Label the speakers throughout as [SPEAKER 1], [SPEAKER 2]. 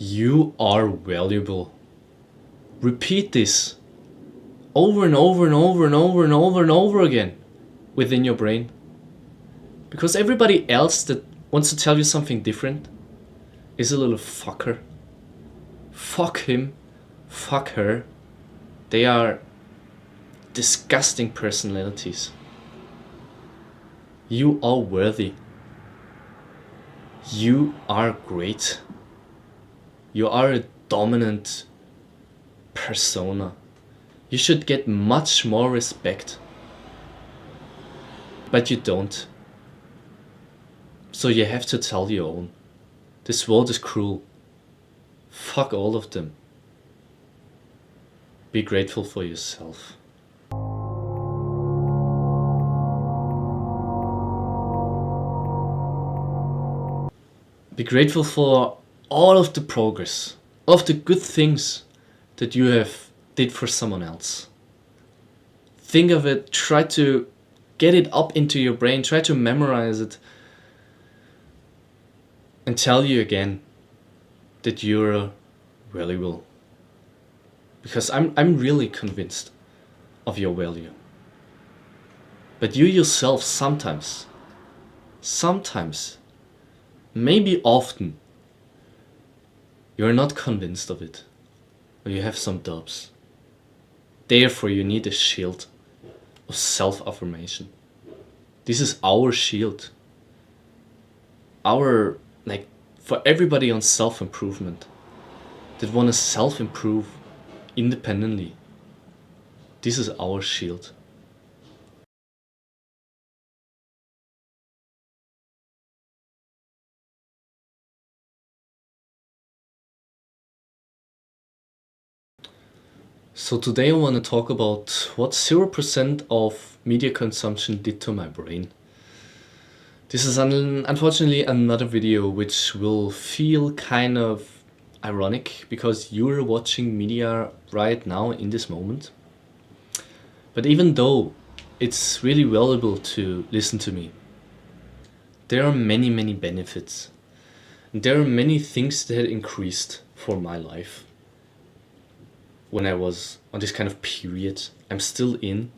[SPEAKER 1] You are valuable. Repeat this over and over and over and over and over and over again within your brain. Because everybody else that wants to tell you something different is a little fucker. Fuck him. Fuck her. They are disgusting personalities. You are worthy. You are great. You are a dominant persona. You should get much more respect. But you don't. So you have to tell your own. This world is cruel. Fuck all of them. Be grateful for yourself. Be grateful for all of the progress, all of the good things that you have did for someone else. Think of it, try to get it up into your brain, try to memorize it, and tell you again that you're valuable. Because I'm really convinced of your value. But you yourself sometimes, maybe often, you're not convinced of it, or you have some doubts. Therefore, you need a shield of self-affirmation. This is our shield. For everybody on self-improvement that want to self-improve independently. This is our shield. So today I want to talk about what 0% of media consumption did to my brain. This is unfortunately another video which will feel kind of ironic because you're watching media right now in this moment. But even though it's really valuable to listen to me, there are many benefits. There are many things that increased for my life when I was on this kind of period I'm still in,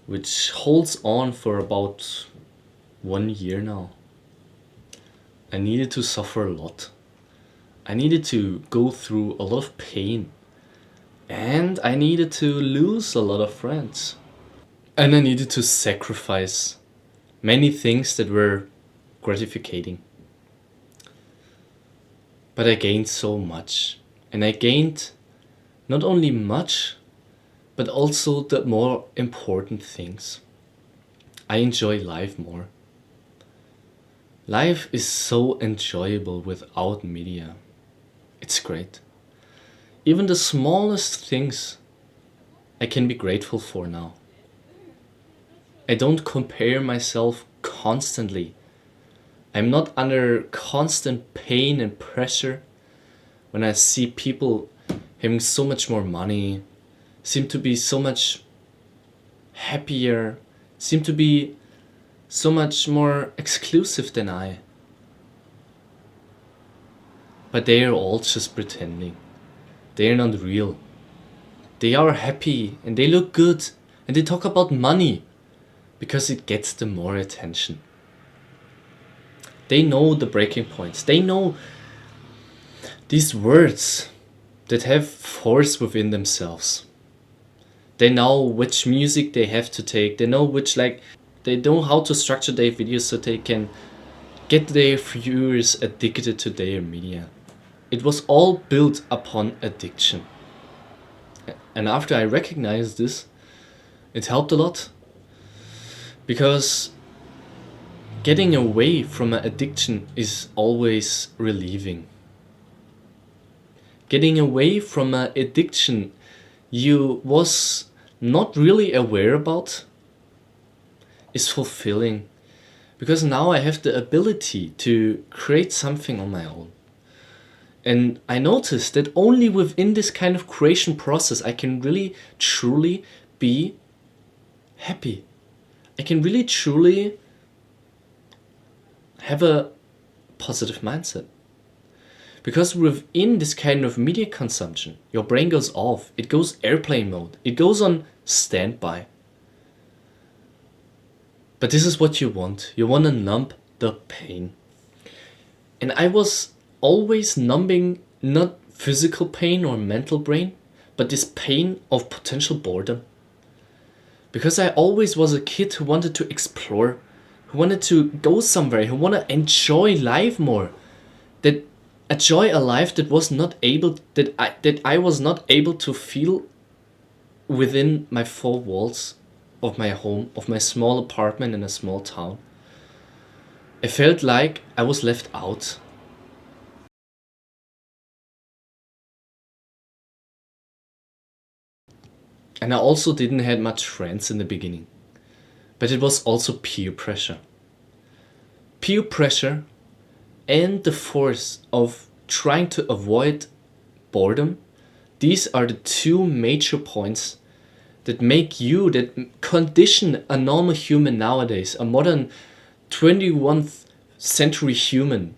[SPEAKER 1] which holds on for about 1 year now. I needed to suffer a lot. I needed to go through a lot of pain. And I needed to lose a lot of friends. And I needed to sacrifice many things that were gratifying. But I gained so much. And I gained not only much, but also the more important things. I enjoy life more. Life is so enjoyable without media. It's great. Even the smallest things I can be grateful for now. I don't compare myself constantly. I'm not under constant pain and pressure when I see people having so much more money, seem to be so much happier, seem to be so much more exclusive than I. But they are all just pretending. They are not real. They are happy and they look good and they talk about money because it gets them more attention. They know the breaking points. They know these words that have force within themselves. They know which music they have to take. They know they know how to structure their videos so they can get their viewers addicted to their media. It was all built upon addiction. And after I recognized this, it helped a lot. Because getting away from an addiction is always relieving. Getting away from an addiction you was not really aware about is fulfilling. Because now I have the ability to create something on my own. And I noticed that only within this kind of creation process I can really truly be happy. I can really truly have a positive mindset. Because within this kind of media consumption, your brain goes off. It goes airplane mode. It goes on standby. But this is what you want. You want to numb the pain. And I was always numbing not physical pain or mental pain, but this pain of potential boredom. Because I always was a kid who wanted to explore, who wanted to go somewhere, who wanted to enjoy life more. That enjoy a life that was not able, that I was not able to feel within my four walls of my home, of my small apartment in a small town. I felt like I was left out. And I also didn't have much friends in the beginning. But it was also peer pressure. Peer pressure and the force of trying to avoid boredom. These are the two major points that make you, that condition a normal human nowadays, a modern 21st century human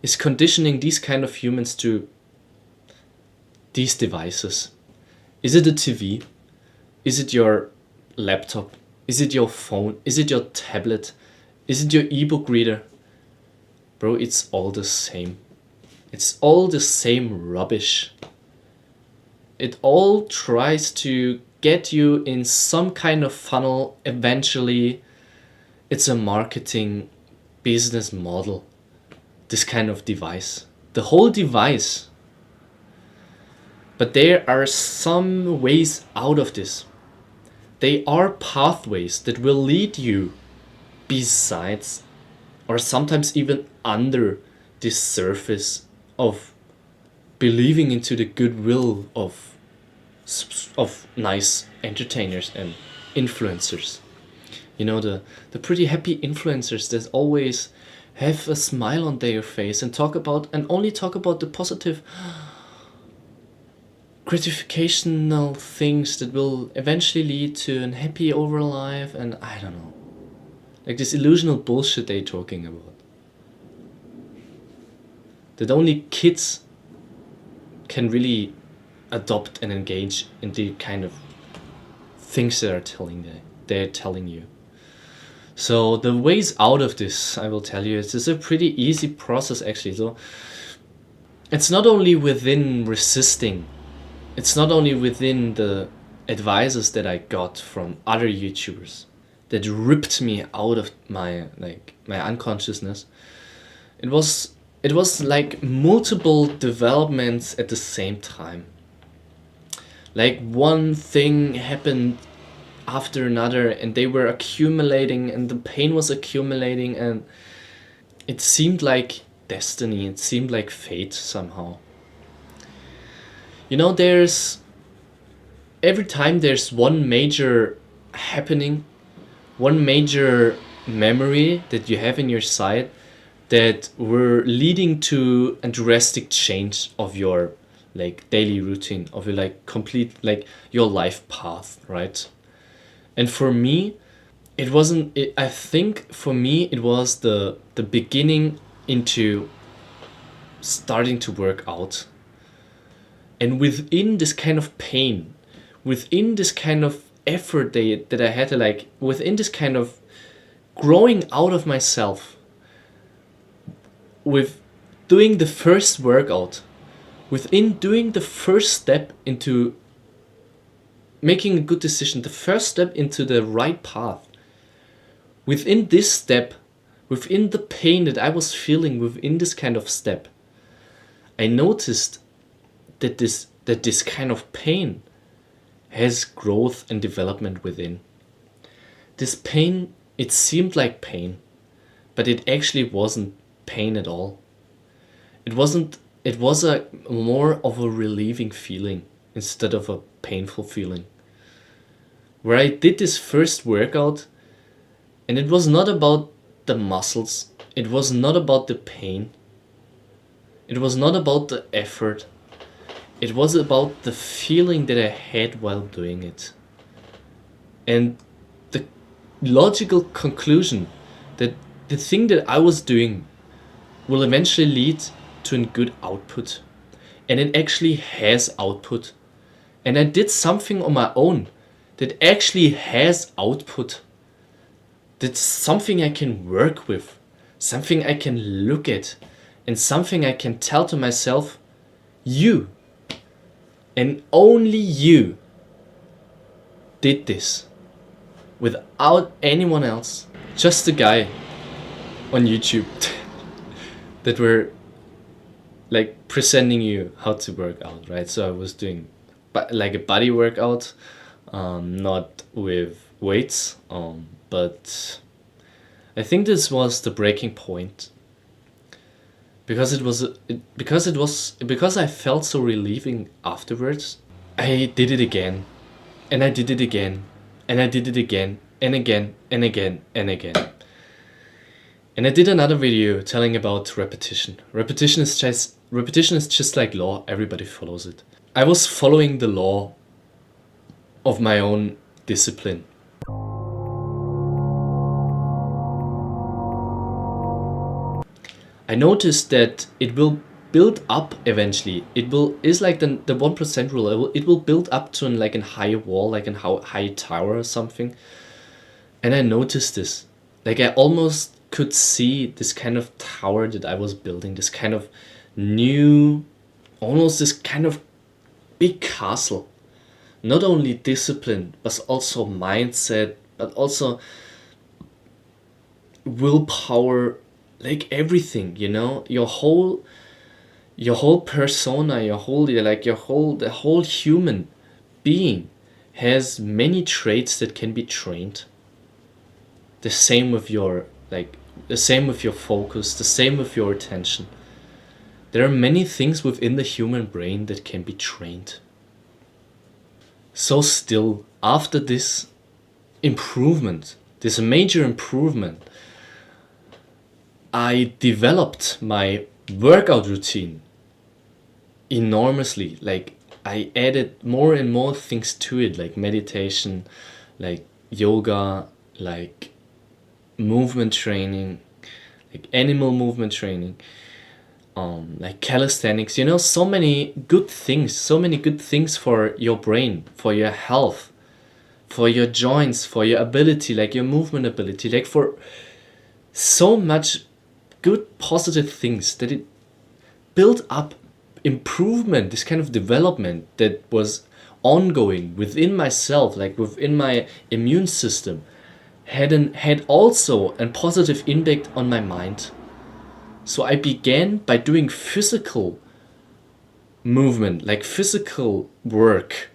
[SPEAKER 1] is conditioning these kind of humans to these devices. Is it a TV? Is it your laptop? Is it your phone? Is it your tablet? Is it your ebook reader? Bro, it's all the same. It's all the same rubbish. It all tries to get you in some kind of funnel. Eventually, it's a marketing business model. This kind of device. The whole device. But there are some ways out of this. They are pathways that will lead you besides or sometimes even under this surface of believing into the goodwill of nice entertainers and influencers. You know, the pretty happy influencers that always have a smile on their face and only talk about the positive gratificational things that will eventually lead to a happy over life, and I don't know. Like this illusional bullshit they're talking about. That only kids can really adopt and engage in the kind of things they're telling you. So the ways out of this, I will tell you, it's a pretty easy process actually. So it's not only within resisting. It's not only within the advices that I got from other YouTubers that ripped me out of my unconsciousness. It was like multiple developments at the same time. Like one thing happened after another and they were accumulating and the pain was accumulating and it seemed like destiny, it seemed like fate somehow. You know, every time there's one major happening, one major memory that you have in your sight that were leading to a drastic change of your daily routine, of your complete your life path, right? And for me, I think for me it was the beginning into starting to work out. And within this kind of pain, within this kind of effort that I had to within this kind of growing out of myself, with doing the first workout, within doing the first step into making a good decision, the first step into the right path, within this step, within the pain that I was feeling within this kind of step, I noticed that this kind of pain has growth and development within. This pain, it seemed like pain, but it actually wasn't pain at all. It was a more of a relieving feeling instead of a painful feeling. Where I did this first workout and it was not about the muscles, it was not about the pain, it was not about the effort. It was about the feeling that I had while doing it. And the logical conclusion that the thing that I was doing will eventually lead to a good output. And it actually has output. And I did something on my own that actually has output. That's something I can work with, something I can look at, and something I can tell to myself, you, and only you, did this. Without anyone else. Just a guy on YouTube that were like presenting you how to work out, right? So I was doing like a body workout, not with weights, but I think this was the breaking point because because I felt so relieving afterwards. I did it again, and I did it again, and I did it again, and again, and again, and again. And I did another video telling about repetition. Repetition is just like law. Everybody follows it. I was following the law of my own discipline. I noticed that it will build up eventually. Is like the 1% rule. It will build up to like a high wall, like a high tower or something. And I noticed this. Like I almost could see this kind of tower that I was building, this kind of new, almost this kind of big castle. Not only discipline, but also mindset, but also willpower, like everything, you know, your whole persona, the whole human being has many traits that can be trained. The same with your focus, the same with your attention. There are many things within the human brain that can be trained. So still, after this improvement, this major improvement, I developed my workout routine enormously. Like I added more and more things to it, like meditation, like yoga, like movement training, like animal movement training, like calisthenics, you know, so many good things for your brain, for your health, for your joints, for your ability, like your movement ability, like for so much good positive things that it built up improvement, this kind of development that was ongoing within myself, like within my immune system, had also a positive impact on my mind. So I began by doing physical movement, like physical work,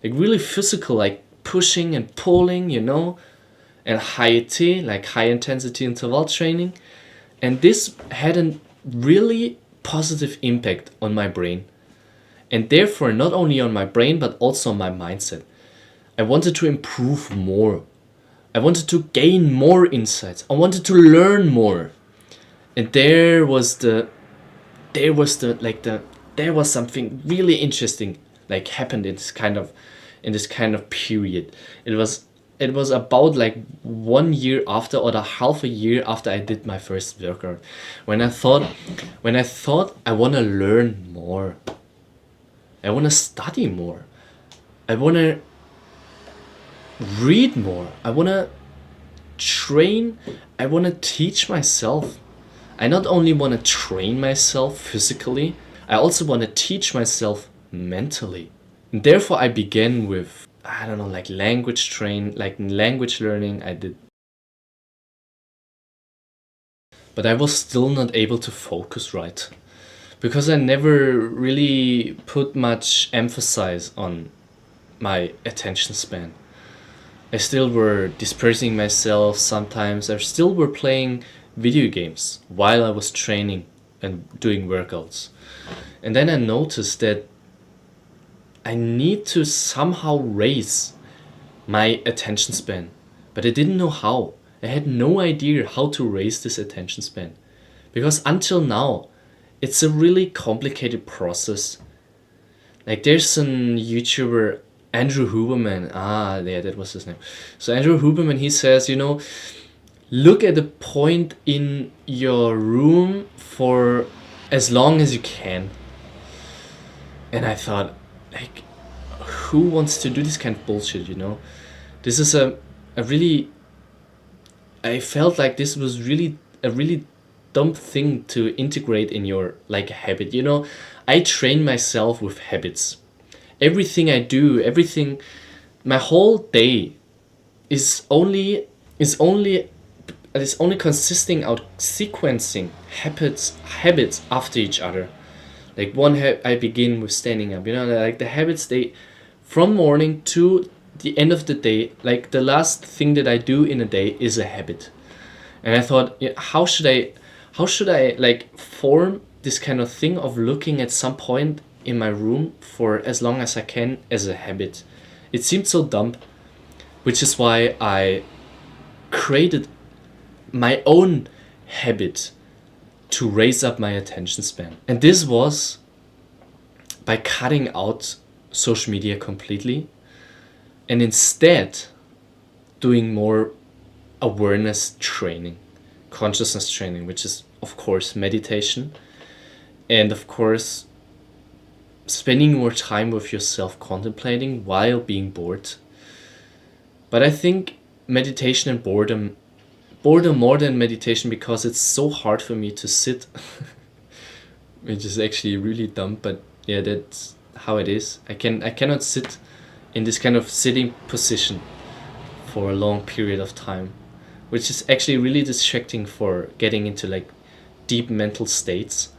[SPEAKER 1] like really physical, like pushing and pulling, you know, and HIIT, like high intensity interval training. And this had a really positive impact on my brain. And therefore, not only on my brain, but also on my mindset. I wanted to improve more. I wanted to gain more insights. I wanted to learn more. And there was something really interesting like happened in this kind of period. It was about like 1 year after, or the half a year after I did my first workout, when I thought I want to learn more. I want to study more. I want to read more. I want to train. I want to teach myself. I not only want to train myself physically, I also want to teach myself mentally. And therefore I began with, I don't know, like language learning I did. But I was still not able to focus right, because I never really put much emphasis on my attention span. I still were dispersing myself sometimes. I still were playing video games while I was training and doing workouts. And then I noticed that I need to somehow raise my attention span, but I didn't know how. I had no idea how to raise this attention span, because until now it's a really complicated process. Like there's an YouTuber, Andrew Huberman. Yeah, that was his name. So Andrew Huberman, he says, you know, look at the point in your room for as long as you can. And I thought, like, who wants to do this kind of bullshit, you know? This is a really, I felt like this was really a really dumb thing to integrate in your like habit. You know, I train myself with habits. Everything I do, everything, my whole day is only is only is only consisting out sequencing habits after each other. Like I begin with standing up. You know, like the habits they from morning to the end of the day. Like the last thing that I do in a day is a habit. And I thought, yeah, how should I like form this kind of thing of looking at some point in my room for as long as I can as a habit. It seemed so dumb, which is why I created my own habit to raise up my attention span. And this was by cutting out social media completely and instead doing more awareness training, consciousness training, which is, of course, meditation, and of course, spending more time with yourself contemplating while being bored. But I think meditation and boredom more than meditation, because it's so hard for me to sit, which is actually really dumb, but yeah, that's how it is. I cannot sit in this kind of sitting position for a long period of time, which is actually really distracting for getting into like deep mental states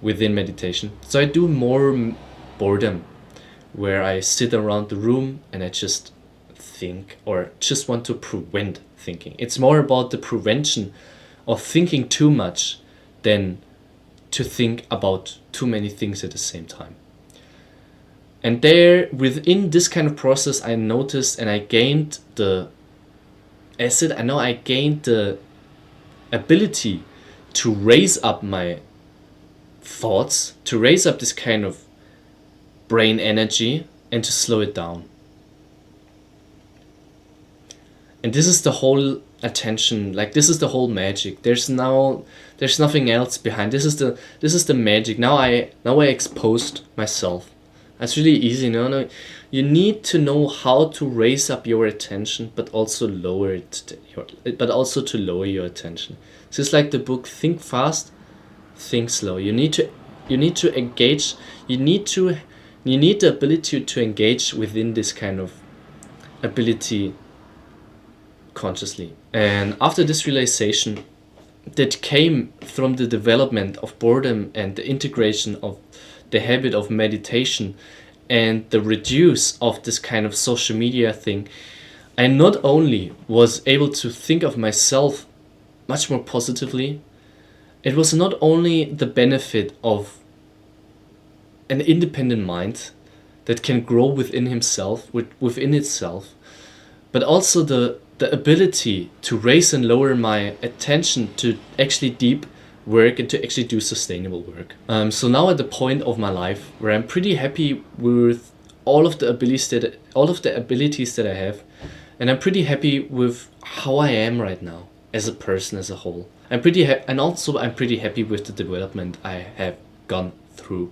[SPEAKER 1] within meditation. So I do more boredom, where I sit around the room and I just think or just want to prevent thinking. It's more about the prevention of thinking too much than to think about too many things at the same time. And there, within this kind of process, I noticed and I gained the acid. I know I gained the ability to raise up my thoughts, to raise up this kind of brain energy and to slow it down. And this is the whole attention, like this is the whole magic. There's nothing else behind. This is the magic. Now I exposed myself. That's really easy. No, you need to know how to raise up your attention, but also lower it. But also to lower your attention. It's just like the book Think Fast, Think Slow. You need to engage. You need the ability to engage within this kind of ability consciously. And after this realization that came from the development of boredom and the integration of the habit of meditation and the reduce of this kind of social media thing, I not only was able to think of myself much more positively, it was not only the benefit of an independent mind that can grow within itself, but also the ability to raise and lower my attention to actually deep work and to actually do sustainable work. So now at the point of my life where I'm pretty happy with all of the abilities that I have, and I'm pretty happy with how I am right now as a person as a whole. I'm pretty happy with the development I have gone through.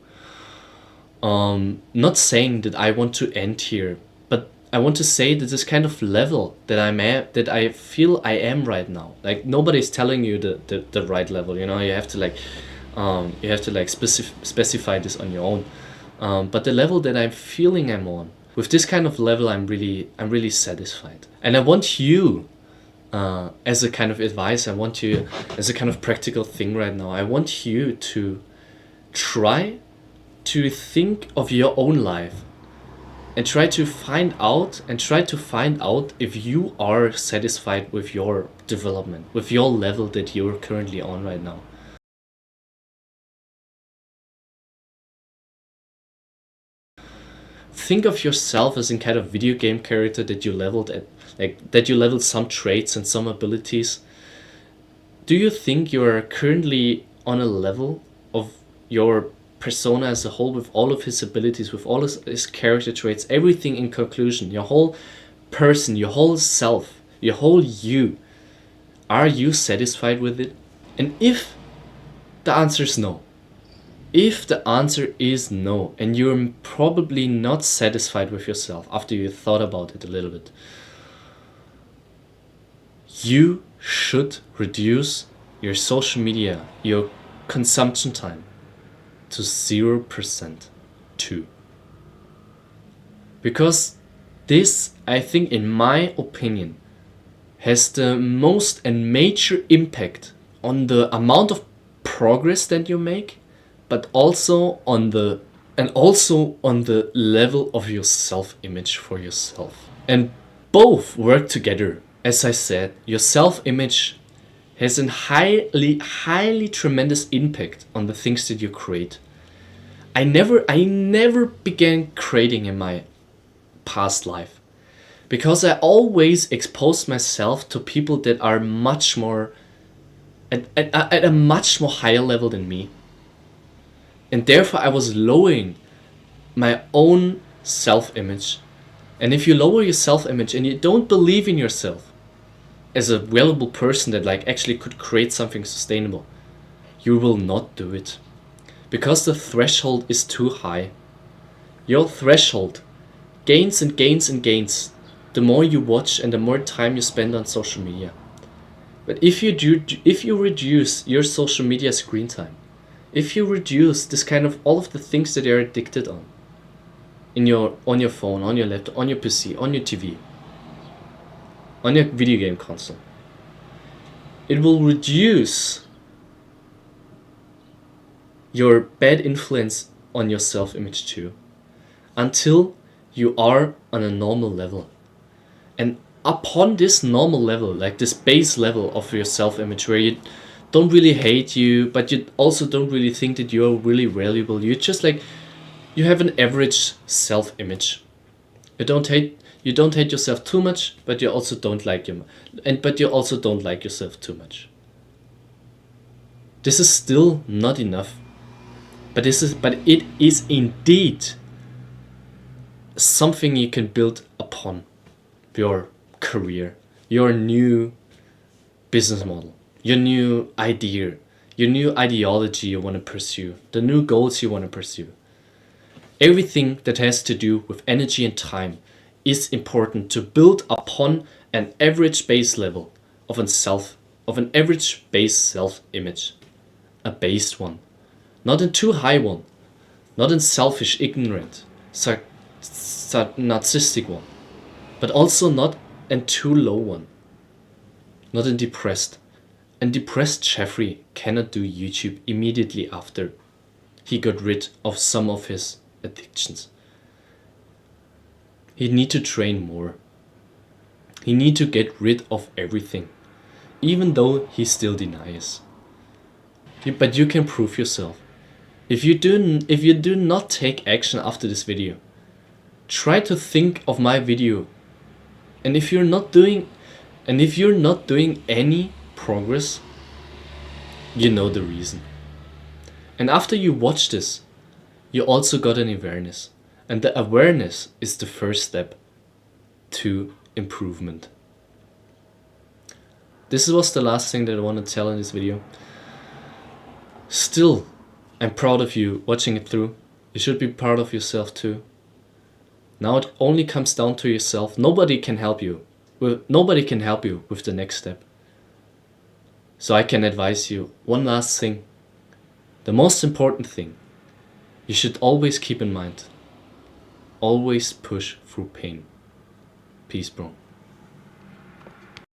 [SPEAKER 1] Not saying that I want to end here, but I want to say that this kind of level that that I feel I am right now. Like nobody's telling you the right level. You know, you have to specify this on your own. But the level that I'm feeling I'm on, with this kind of level, I'm really satisfied. And I want you, as a kind of advice, I want you as a kind of practical thing right now. I want you to try to think of your own life and try to find out if you are satisfied with your development, with your level that you're currently on right now. Think of yourself as a kind of video game character that you leveled some traits and some abilities. Do you think you're currently on a level of your persona as a whole, with all of his abilities, with all his character traits, everything in conclusion, your whole person, your whole self, your whole you? Are you satisfied with it? And if the answer is no, If the answer is no, and you're probably not satisfied with yourself after you thought about it a little bit, you should reduce your social media, your consumption time to 0% too. Because this, I think, in my opinion, has the most and major impact on the amount of progress that you make, but also on the level of your self-image for yourself. And both work together. As I said, your self-image has a highly tremendous impact on the things that you create. I never began creating in my past life because I always exposed myself to people that are much more at a much more higher level than me. And therefore I was lowering my own self-image. And if you lower your self-image and you don't believe in yourself as a valuable person that like actually could create something sustainable, you will not do it. Because the threshold is too high. Your threshold gains and gains and gains the more you watch and the more time you spend on social media. But if you reduce your social media screen time, if you reduce this kind of all of the things that you're addicted on your phone, on your laptop, on your PC, on your TV, on your video game console, it will reduce your bad influence on your self-image too, until you are on a normal level. And upon this normal level, like this base level of your self-image, where you don't really hate you, but you also don't really think that you're really valuable. You just like, you have an average self-image. You don't hate yourself too much, but you also don't like yourself too much. This is still not enough. But it is indeed something you can build upon your career, your new business model, your new idea, your new ideology you want to pursue, the new goals you want to pursue. Everything that has to do with energy and time is important to build upon an average base level of an average base self-image, a based one. Not in too high one, not in selfish, ignorant, narcissistic one, but also not in too low one, not in depressed. And depressed Jeffrey cannot do YouTube immediately after he got rid of some of his addictions. He need to train more. He need to get rid of everything, even though he still denies. But you can prove yourself. If you do not take action after this video, try to think of my video. And if you're not doing any progress, you know the reason. And after you watch this, you also got an awareness. And the awareness is the first step to improvement. This was the last thing that I want to tell in this video. Still, I'm proud of you watching it through. You should be proud of yourself too. Now it only comes down to yourself. Nobody can help you with the next step. So I can advise you one last thing. The most important thing you should always keep in mind. Always push through pain. Peace, bro.